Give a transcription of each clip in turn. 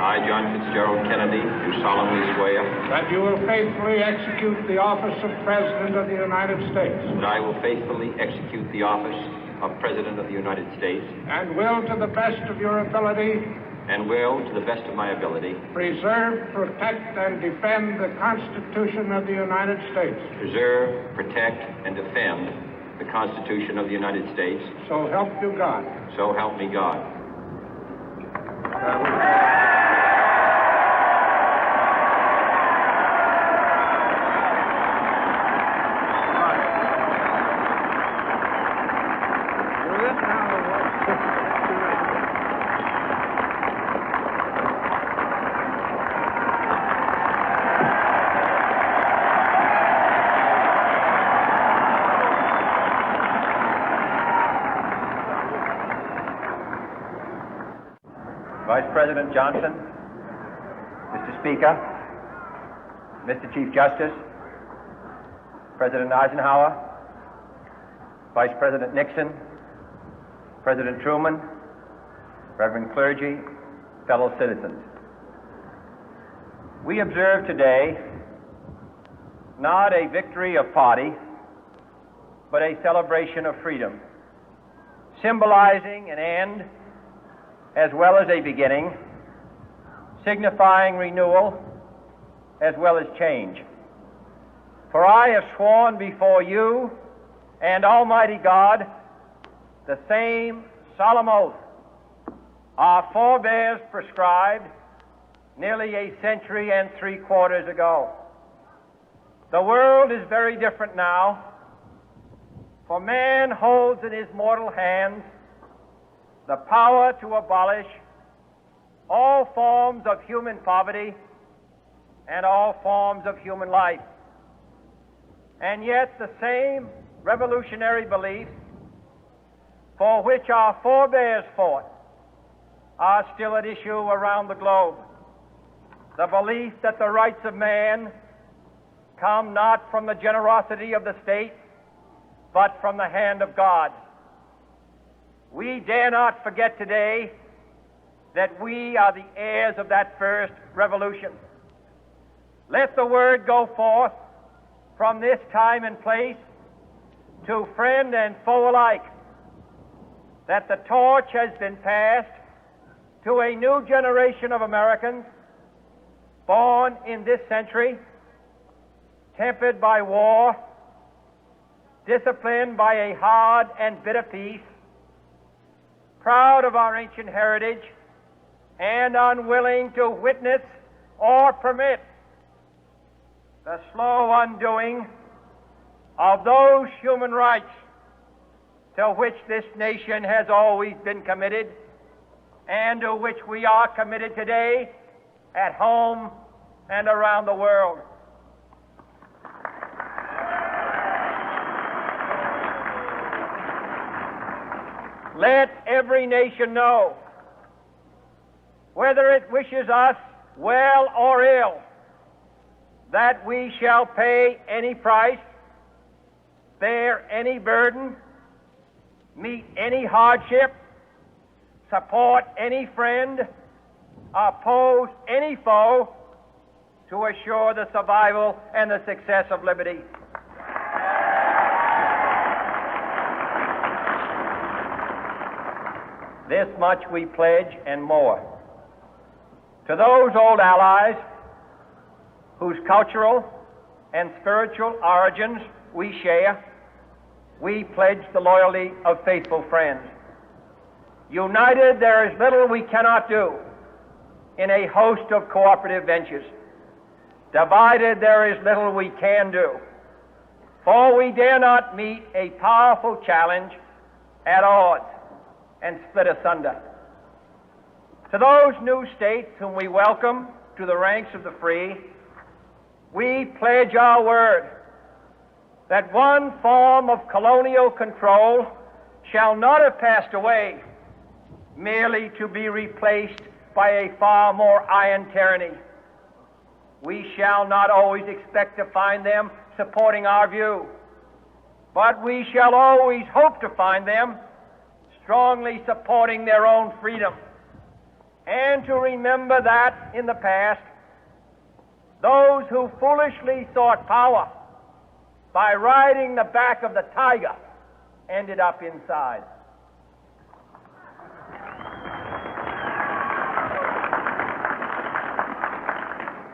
I, John Fitzgerald Kennedy, do solemnly swear that you will faithfully execute the office of President of the United States. that I will faithfully execute the office of President of the United States And will, to the best of your ability, and will, to the best of my ability, preserve, protect, and defend the Constitution of the United States. preserve, protect, and defend the Constitution of the United States. So help you God. So help me God. Vice President Johnson, Mr. Speaker, Mr. Chief Justice, President Eisenhower, Vice President Nixon, President Truman, Reverend clergy, fellow citizens. We observe today not a victory of party, but a celebration of freedom, symbolizing an end as well as a beginning, signifying renewal as well as change. For I have sworn before you and Almighty God the same solemn oath our forebears prescribed nearly a century and 3/4 ago. The world is very different now, for man holds in his mortal hands the power to abolish all forms of human poverty and all forms of human life. And yet the same revolutionary beliefs for which our forebears fought are still at issue around the globe. The belief that the rights of man come not from the generosity of the state, but from the hand of God. We dare not forget today that we are the heirs of that first revolution. Let the word go forth from this time and place to friend and foe alike that the torch has been passed to a new generation of Americans born in this century, tempered by war, disciplined by a hard and bitter peace, proud of our ancient heritage, and unwilling to witness or permit the slow undoing of those human rights to which this nation has always been committed and to which we are committed today at home and around the world. Let every nation know, whether it wishes us well or ill, that we shall pay any price, bear any burden, meet any hardship, support any friend, oppose any foe to assure the survival and the success of liberty. This much we pledge and more. To those old allies whose cultural and spiritual origins we share, we pledge the loyalty of faithful friends. United, there is little we cannot do in a host of cooperative ventures. Divided, there is little we can do, for we dare not meet a powerful challenge at odds and split asunder. To those new states whom we welcome to the ranks of the free, we pledge our word that one form of colonial control shall not have passed away merely to be replaced by a far more iron tyranny. We shall not always expect to find them supporting our view, but we shall always hope to find them strongly supporting their own freedom. and to remember that in the past, those who foolishly sought power by riding the back of the tiger ended up inside.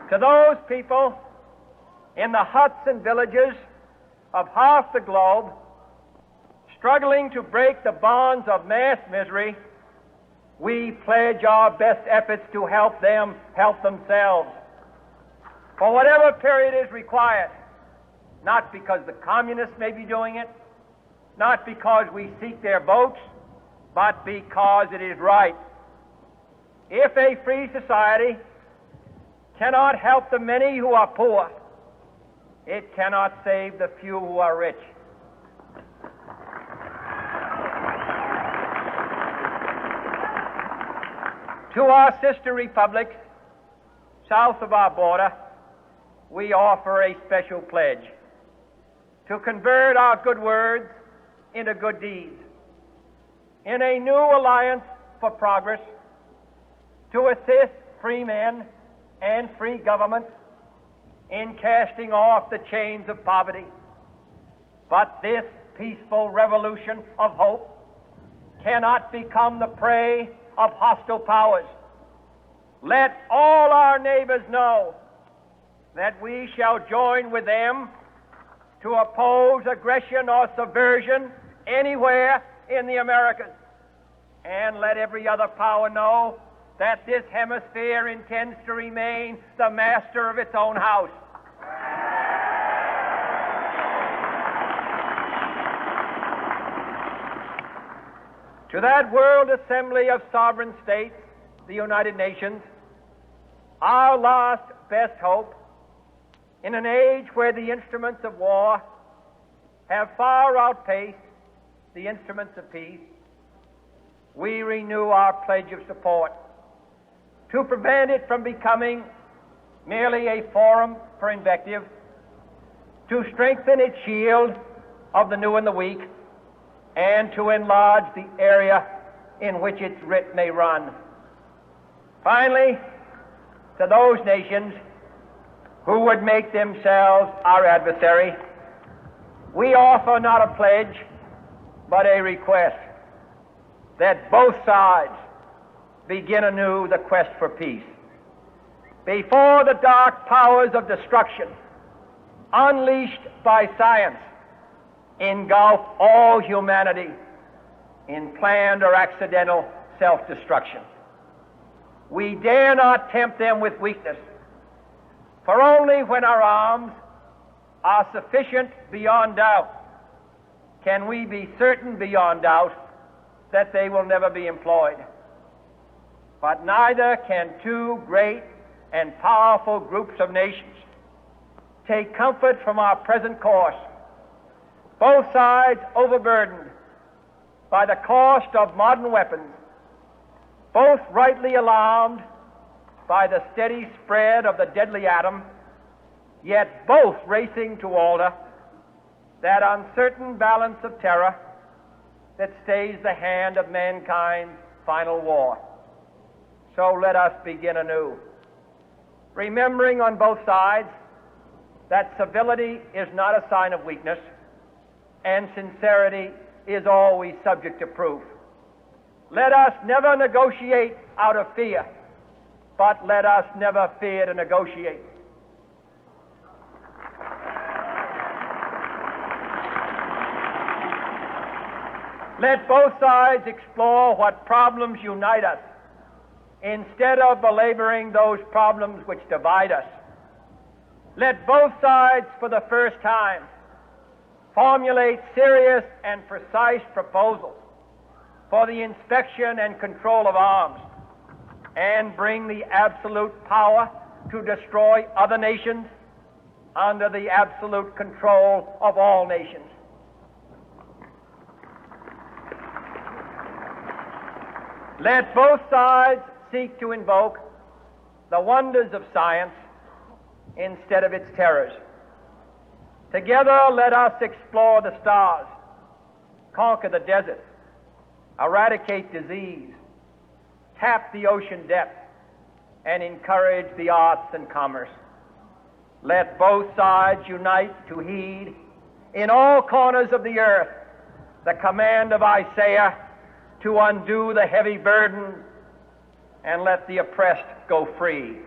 To those people in the huts and villages of half the globe struggling to break the bonds of mass misery, we pledge our best efforts to help them help themselves for whatever period is required, not because the communists may be doing it, not because we seek their votes, but because it is right. If a free society cannot help the many who are poor, it cannot save the few who are rich. To our sister republics south of our border, we offer a special pledge to convert our good words into good deeds, in a new alliance for progress, to assist free men and free governments in casting off the chains of poverty. But this peaceful revolution of hope cannot become the prey of hostile powers. Let all our neighbors know that we shall join with them to oppose aggression or subversion anywhere in the Americas. And let every other power know that this hemisphere intends to remain the master of its own house. To that World Assembly of Sovereign States, the United Nations, our last best hope, in an age where the instruments of war have far outpaced the instruments of peace, we renew our pledge of support to prevent it from becoming merely a forum for invective, to strengthen its shield of the new and the weak, and to enlarge the area in which its writ may run. Finally, to those nations who would make themselves our adversary, we offer not a pledge, but a request that both sides begin anew the quest for peace. Before the dark powers of destruction, unleashed by science, engulf all humanity in planned or accidental self-destruction, we dare not tempt them with weakness, for only when our arms are sufficient beyond doubt can we be certain beyond doubt that they will never be employed. But neither can two great and powerful groups of nations take comfort from our present course, both sides overburdened by the cost of modern weapons, both rightly alarmed by the steady spread of the deadly atom, yet both racing to alter that uncertain balance of terror that stays the hand of mankind's final war. So let us begin anew, remembering on both sides that civility is not a sign of weakness, and sincerity is always subject to proof. Let us never negotiate out of fear, but let us never fear to negotiate. Let both sides explore what problems unite us, instead of belaboring those problems which divide us. Let both sides, for the first time, formulate serious and precise proposals for the inspection and control of arms, and bring the absolute power to destroy other nations under the absolute control of all nations. Let both sides seek to invoke the wonders of science instead of its terrors. Together, let us explore the stars, conquer the desert, eradicate disease, tap the ocean depth and encourage the arts and commerce. Let both sides unite to heed in all corners of the earth the command of Isaiah to undo the heavy burden and let the oppressed go free.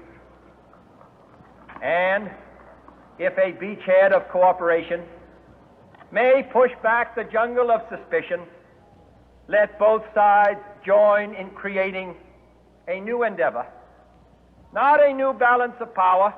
And if a beachhead of cooperation may push back the jungle of suspicion, let both sides join in creating a new endeavor, not a new balance of power,